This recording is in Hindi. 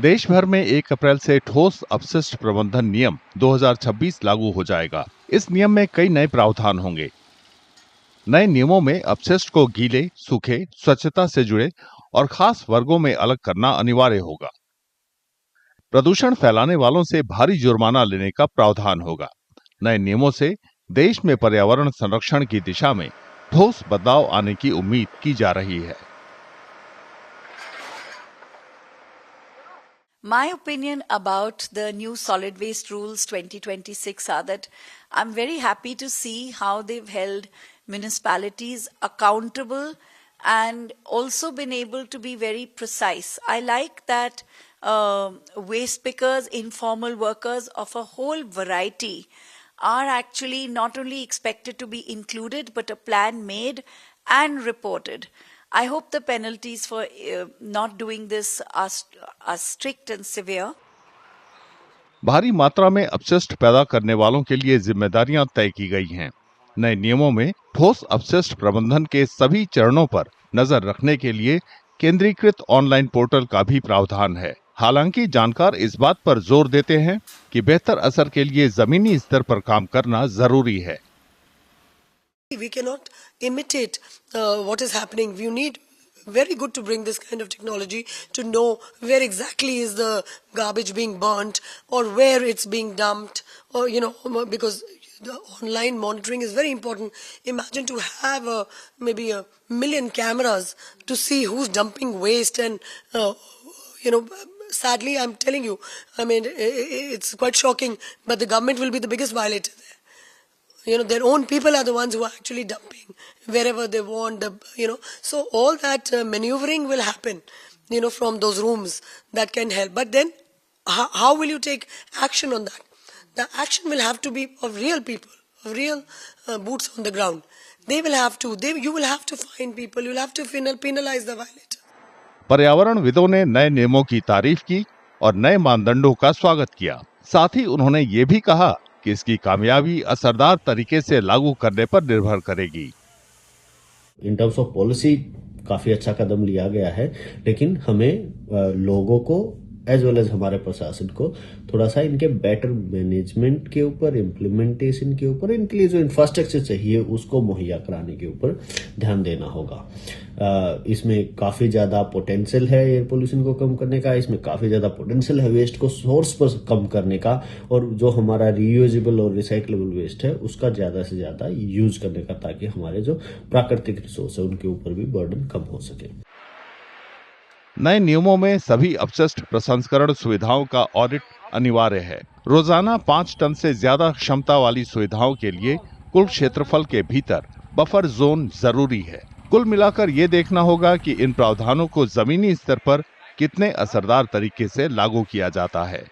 देश भर में 1 अप्रैल से ठोस अपशिष्ट प्रबंधन नियम 2026 लागू हो जाएगा। इस नियम में कई नए प्रावधान होंगे। नए नियमों में अपशिष्ट को गीले, सूखे, स्वच्छता से जुड़े और खास वर्गों में अलग करना अनिवार्य होगा। प्रदूषण फैलाने वालों से भारी जुर्माना लेने का प्रावधान होगा। नए नियमों से देश में पर्यावरण संरक्षण की दिशा में ठोस बदलाव आने की उम्मीद की जा रही है। My opinion about the new solid waste rules 2026 are that I'm very happy to see how they've held municipalities accountable and also been able to be very precise. I like that waste pickers, informal workers of a whole variety are actually not only expected to be included, but a plan made and reported. I hope the penalties for not doing this are strict and severe. भारी मात्रा में अपशिष्ट पैदा करने वालों के लिए जिम्मेदारियां तय की गई हैं। नए नियमों में ठोस अपशिष्ट प्रबंधन के सभी चरणों पर नजर रखने के लिए केंद्रीकृत ऑनलाइन पोर्टल का भी प्रावधान है। हालांकि जानकार इस बात पर जोर देते हैं कि बेहतर असर के लिए जमीनी स्तर पर काम करना जरूरी है। We cannot imitate what is happening. You need very good to bring this kind of technology to know where exactly is the garbage being burnt or where it's being dumped, or because the online monitoring is very important. Imagine to have maybe 1 million cameras to see who's dumping waste, and sadly I'm telling you, I mean it's quite shocking, but the government will be the biggest violator there. Their own people are the ones who are actually dumping wherever they want, so all that maneuvering will happen, from those rooms that can help. But then how will you take action on that? The action will have to be of real people, of real boots on the ground. You will have to find people, you will have to penalize the violator. पर्यावरणविदों ने नए नियमों की तारीफ की और नए मानदंडों का स्वागत किया। साथ ही उन्होंने ये भी कहा कि इसकी कामयाबी असरदार तरीके से लागू करने पर निर्भर करेगी। इन टर्म्स ऑफ पॉलिसी काफी अच्छा कदम लिया गया है, लेकिन हमें लोगों को एज वेल एज हमारे प्रशासन को थोड़ा सा इनके बेटर मैनेजमेंट के ऊपर, इम्प्लीमेंटेशन के ऊपर, इनके लिए जो इंफ्रास्ट्रक्चर चाहिए उसको मुहैया कराने के ऊपर ध्यान देना होगा। इसमें काफी ज्यादा पोटेंशियल है एयर पोल्यूशन को कम करने का, इसमें काफी ज्यादा पोटेंशियल है वेस्ट को सोर्स पर कम करने का, और जो हमारा रीयूजेबल और रिसाइक्लेबल वेस्ट है उसका ज्यादा से ज्यादा यूज करने का, ताकि हमारे जो प्राकृतिक रिसोर्स है उनके ऊपर भी बर्डन कम हो सके। नए नियमों में सभी अपशिष्ट प्रसंस्करण सुविधाओं का ऑडिट अनिवार्य है। रोजाना 5 टन से ज्यादा क्षमता वाली सुविधाओं के लिए कुल क्षेत्रफल के भीतर बफर जोन जरूरी है। कुल मिलाकर ये देखना होगा कि इन प्रावधानों को जमीनी स्तर पर कितने असरदार तरीके से लागू किया जाता है।